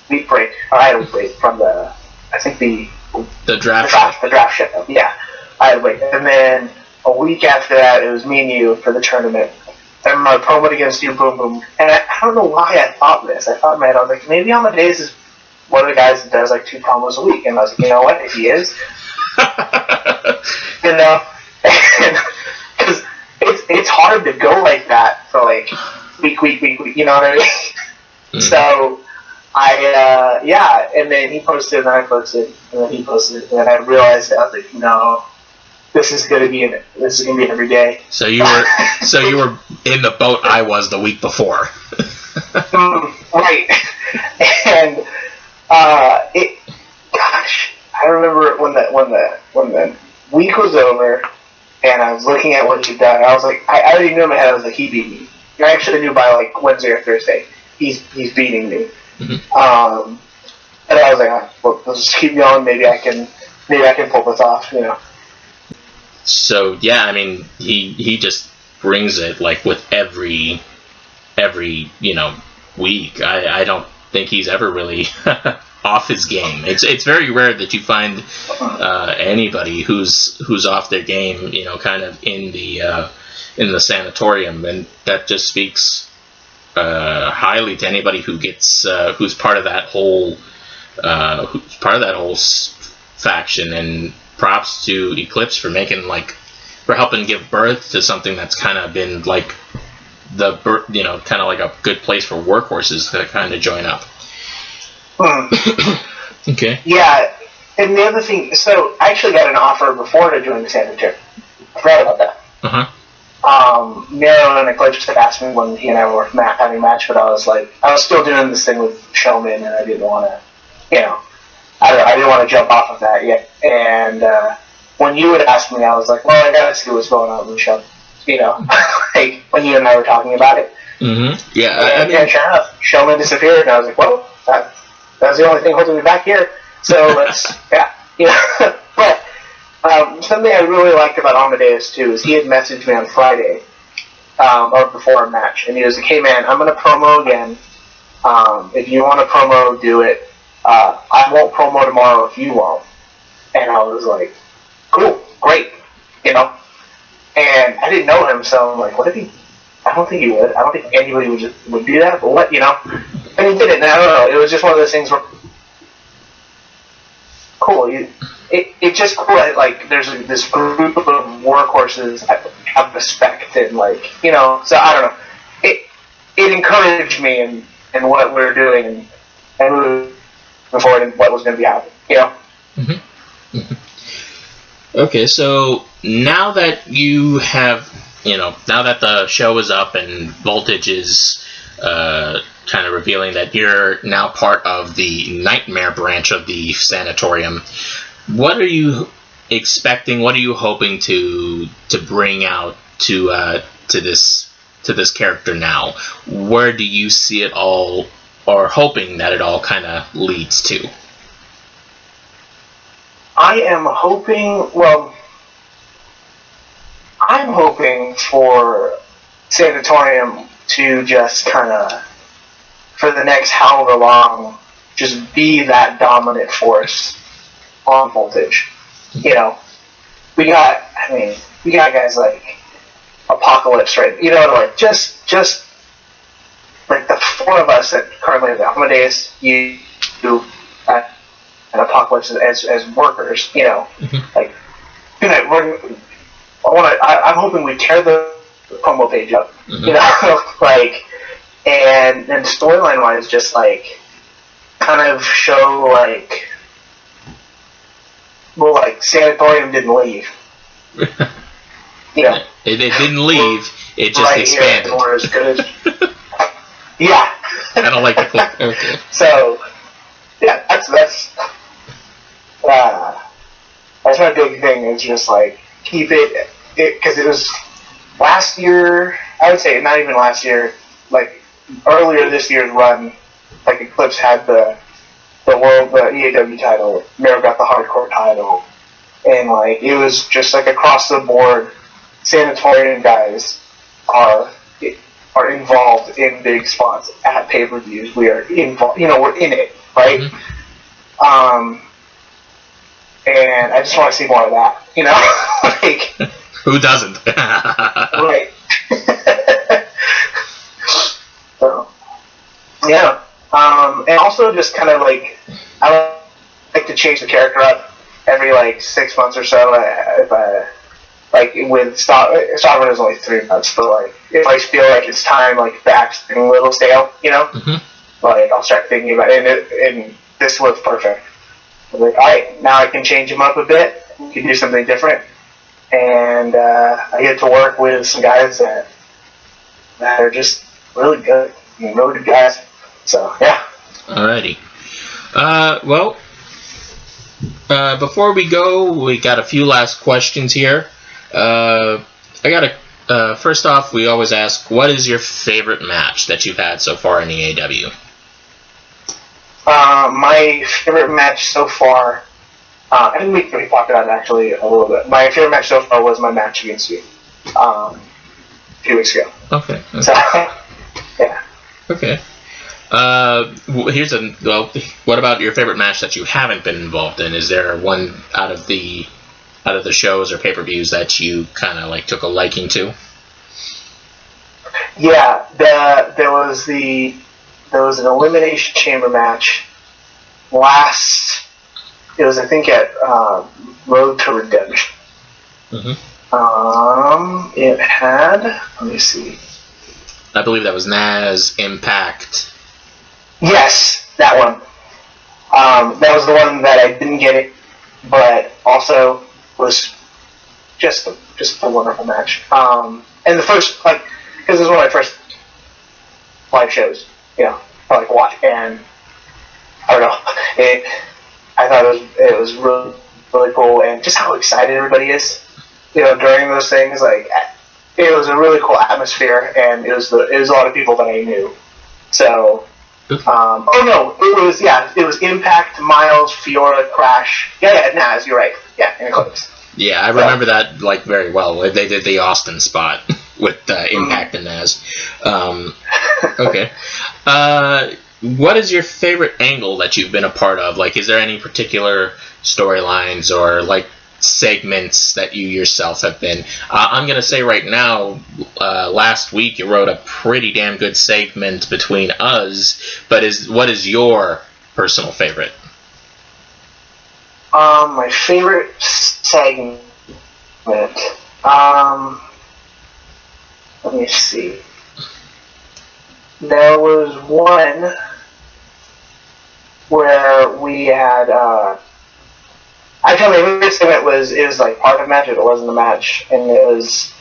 week break, or I had a week break from the draft show. Yeah, I had a week. And then a week after that, it was me and you for the tournament. And my promo against you, boom, boom. And I don't know why I thought this. I thought in my head, I was like, maybe Amadeus is one of the guys that does like 2 promos a week. And I was like, you know what? If he is, because it's hard to go like that for like week, you know what I mean? Mm. So and then he posted, and I posted, and then he posted, and then I realized that I was like, no, this is gonna be every day. So you were in the boat I was the week before. Right. And I remember when the week was over and I was looking at what he'd done, I was like, I already knew in my head, I was like, he beat me. I actually knew by like Wednesday or Thursday, he's beating me. Mm-hmm. And I was like, well, let's just keep going. Maybe I can pull this off, So yeah, I mean, he just brings it like with every week. I don't think he's ever really off his game. It's very rare that you find anybody who's off their game, kind of in the sanatorium, and that just speaks highly to anybody who gets who's part of that whole faction. And props to Eclipse for helping give birth to something that's kind of been like kind of like a good place for workhorses to kind of join up. Okay. Yeah, And the other thing, so I actually got an offer before to join the Sanitarium. I forgot about that. Nero and Eclipse had asked me when he and I were having a match, but I was still doing this thing with Showman, and I didn't want to, I didn't want to jump off of that yet. And when you had asked me, I was like, well, I gotta see what's going on with the show. Like when you and I were talking about it. Yeah, and sure enough, Showman disappeared, and I was like, well, that's the only thing holding me back here. So let's, But something I really liked about Amadeus too is he had messaged me on Friday, or before a match, and he was like, "Hey man, I'm gonna promo again. If you want to promo, do it. I won't promo tomorrow if you won't." And I was like, "Cool, great," And I didn't know him, so I'm like, "What if he?" I don't think he would. I don't think anybody would do that. But what, And he did it. And I don't know. It was just one of those things where, cool. It's just cool that, like, there's this group of workhorses that have respect and, like, so I don't know. It encouraged me in what we were doing and moving forward and what was going to be happening, Okay, so now that you have, now that the show is up and Voltage is kind of revealing that you're now part of the Nightmare branch of the Sanatorium, what are you expecting? What are you hoping to bring out to this character now? Where do you see it all, or hoping that it all kind of leads to? I'm hoping for Sanatorium to just kind of, for the next however long, just be that dominant force on Voltage. We got guys like Apocalypse, right? Like just like the four of us that currently have Amadeus, you, and Apocalypse as workers, like, I'm hoping we tear the promo page up, like, and storyline wise, just like, kind of show like, well, like Sanatorium didn't leave. It didn't leave. It just expanded. Here, we're as good as, yeah. I don't like the click. Okay. So, yeah, that's my big thing is just like keep it because it was last year. I would say not even last year, like earlier this year's run. Like Eclipse had the EAW title, Mero got the hardcore title, and like it was just like across the board. Sanatorium guys are involved in big spots at pay-per-views. We are involved, we're in it, right? And I just want to see more of that, like, who doesn't? Right. So, yeah. And also just kind of like, I like to change the character up every like 6 months or so. If I like with Sovereign is only 3 months, but like if I feel like it's time, like the act's getting a little stale, like I'll start thinking about it. And this was perfect. Like, all right, now I can change him up a bit. We can do something different, and I get to work with some guys that are just really good, really good guys. So yeah. Alrighty. Well, before we go, we got a few last questions here. First off, we always ask, what is your favorite match that you've had so far in EAW? My favorite match so far, I think we talked about it actually a little bit. My favorite match so far was my match against you, a few weeks ago. Okay. So, yeah. Okay. What about your favorite match that you haven't been involved in? Is there one out of the shows or pay-per-views that you kind of like took a liking to? Yeah, there was an Elimination Chamber match it was I think at Road to Redemption. It had, let me see. I believe that was Naz, Impact. Yes, that one. That was the one that I didn't get but also was just a wonderful match. And the first, like, because it was one of my first live shows, you know, I like watch, and I don't know, I thought it was really, really cool, and just how excited everybody is, you know, during those things. Like, it was a really cool atmosphere, and it was a lot of people that I knew. So, it was Impact, Miles, Fiora, Crash. Yeah, Naz, you're right. Yeah, and Eclipse. Yeah, I remember that like very well. They did the Austin spot with Impact and Naz. Okay. What is your favorite angle that you've been a part of? Like, is there any particular storylines or like segments that you yourself have been? I'm gonna say right now, last week you wrote a pretty damn good segment between us. But what is your personal favorite? My favorite segment. Let me see. There was one where we had. Actually, my favorite segment was like part of a match. It wasn't a match, and it was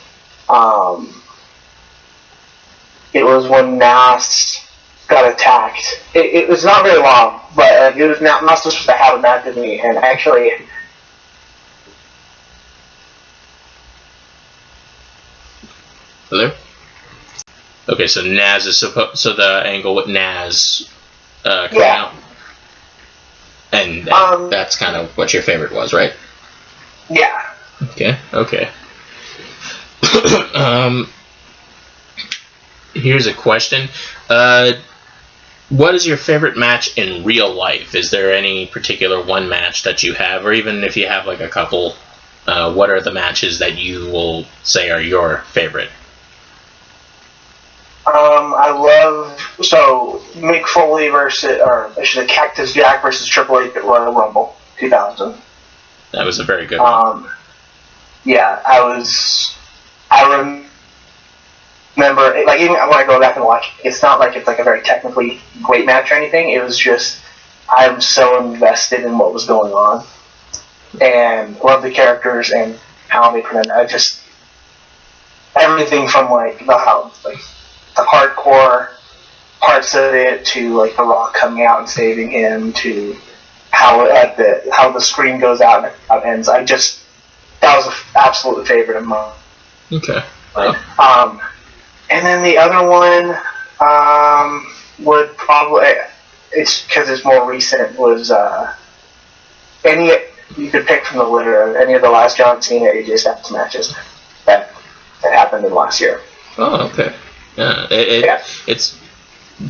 when Nas got attacked. It was not very long, but it was not supposed to have a match with me, and actually. Hello? Okay, so Naz is so the angle with Naz coming out. And that's kind of what your favorite was, right? Yeah. Okay. Here's a question. What is your favorite match in real life? Is there any particular one match that you have, or even if you have like a couple, what are the matches that you will say are your favorite? I love Mick Foley Cactus Jack versus Triple H at Royal Rumble 2000. That was a very good one. Yeah, I remember, like, even when I go back and watch, it's not like it's like a very technically great match or anything. It was just I'm so invested in what was going on and love the characters and how they present. Everything from like the hardcore parts of it to like The Rock coming out and saving him to how the screen goes out and how it ends. That was an absolute favorite of mine. Okay. And then the other one would probably, it's because it's more recent, was any you could pick from the litter of any of the last John Cena AJ Styles matches that happened in last year. Oh, okay. Yeah, it's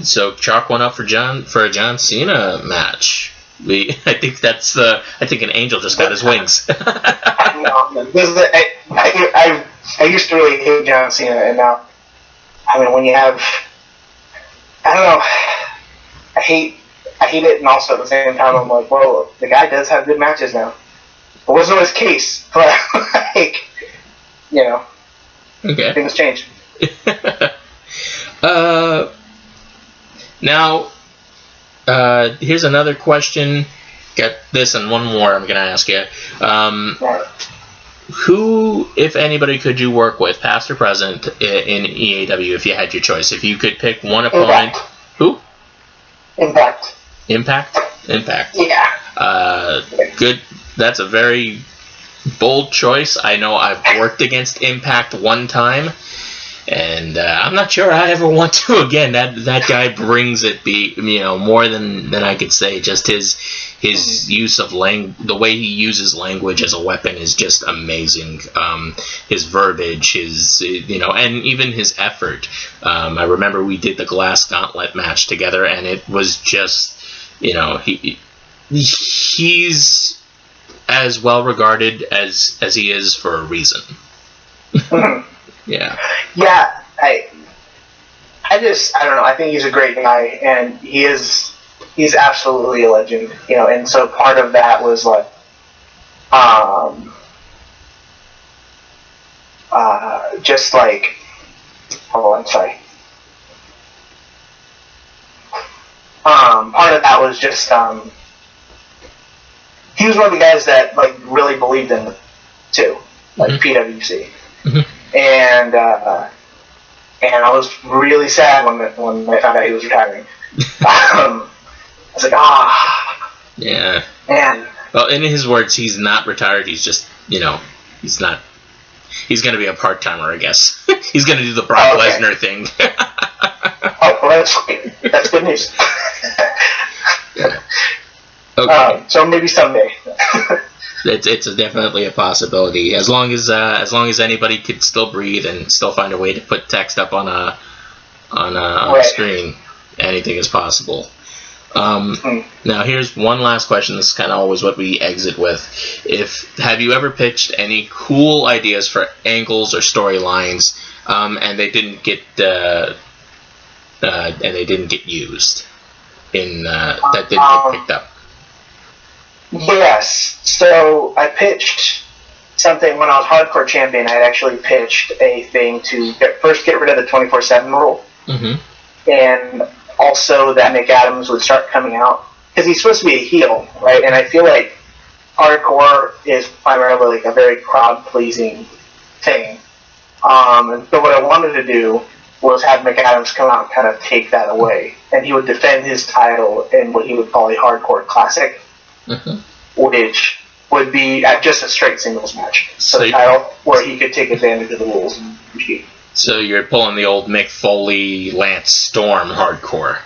so chalk one up for a John Cena match. I think an angel just got his wings. I used to really hate John Cena, and now, I mean, when you have, I don't know, I hate it, and also at the same time, I'm like, whoa, the guy does have good matches now. It wasn't his case, but like, you know, okay, things change. Now, here's another question. Got this and one more I'm going to ask you. Who, if anybody, could you work with, past or present, in EAW if you had your choice? If you could pick one opponent. Impact. Who? Impact. Impact? Yeah. Good. That's a very bold choice. I know I've worked against Impact one time. And I'm not sure I ever want to again. That guy brings it, more than I could say. Just his use of the way he uses language as a weapon is just amazing. His verbiage, and even his effort. I remember we did the Glass Gauntlet match together, and it was just, he's as well regarded as he is for a reason. Yeah. Yeah, I don't know. I think he's a great guy, and he's absolutely a legend, and so part of that was like, just like, hold on, sorry. Part of that was just, he was one of the guys that like really believed in it too, like PWC. And I was really sad when I found out he was retiring. I was like, yeah, man. Well, in his words, he's not retired. He's just, he's not. He's going to be a part-timer, I guess. He's going to do the Brock Lesnar thing. Oh, well, that's good news. Yeah. Okay. So maybe someday. It's definitely a possibility. As long as anybody could still breathe and still find a way to put text up on a screen, anything is possible. Now here's one last question. This is kind of always what we exit with. Have you ever pitched any cool ideas for angles or storylines, and they didn't get used that didn't get picked up? Yes. So I pitched something when I was Hardcore Champion. I had actually pitched a thing to first get rid of the 24/7 rule, and also that McAdams would start coming out because he's supposed to be a heel, right? And I feel like hardcore is primarily like a very crowd-pleasing thing. And so what I wanted to do was have McAdams come out and kind of take that away, and he would defend his title in what he would call a hardcore classic, which would be just a straight singles match. So the title where he could take advantage of the rules and compete. So you're pulling the old Mick Foley, Lance Storm hardcore.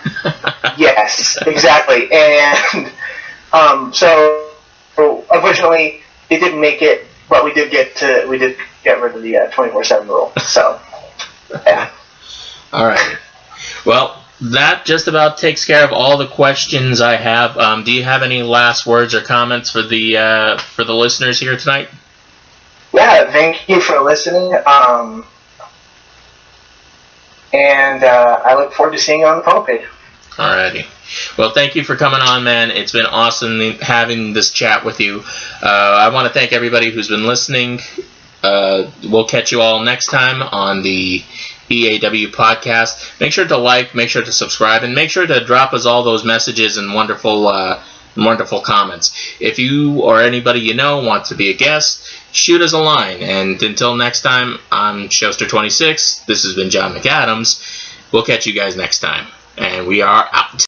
Yes, exactly. And so unfortunately, it didn't make it, but we did get rid of the 24/7 rule. So yeah. All right. Well, that just about takes care of all the questions I have. Do you have any last words or comments for the listeners here tonight? Yeah, thank you for listening. And I look forward to seeing you on the promo page. Alrighty. Well, thank you for coming on, man. It's been awesome having this chat with you. I want to thank everybody who's been listening. We'll catch you all next time on the EAW podcast. Make sure to like, make sure to subscribe, and make sure to drop us all those messages and wonderful comments. If you or anybody you know wants to be a guest, shoot us a line. And until next time, I'm Showster26. This has been Jon McAdams. We'll catch you guys next time. And we are out.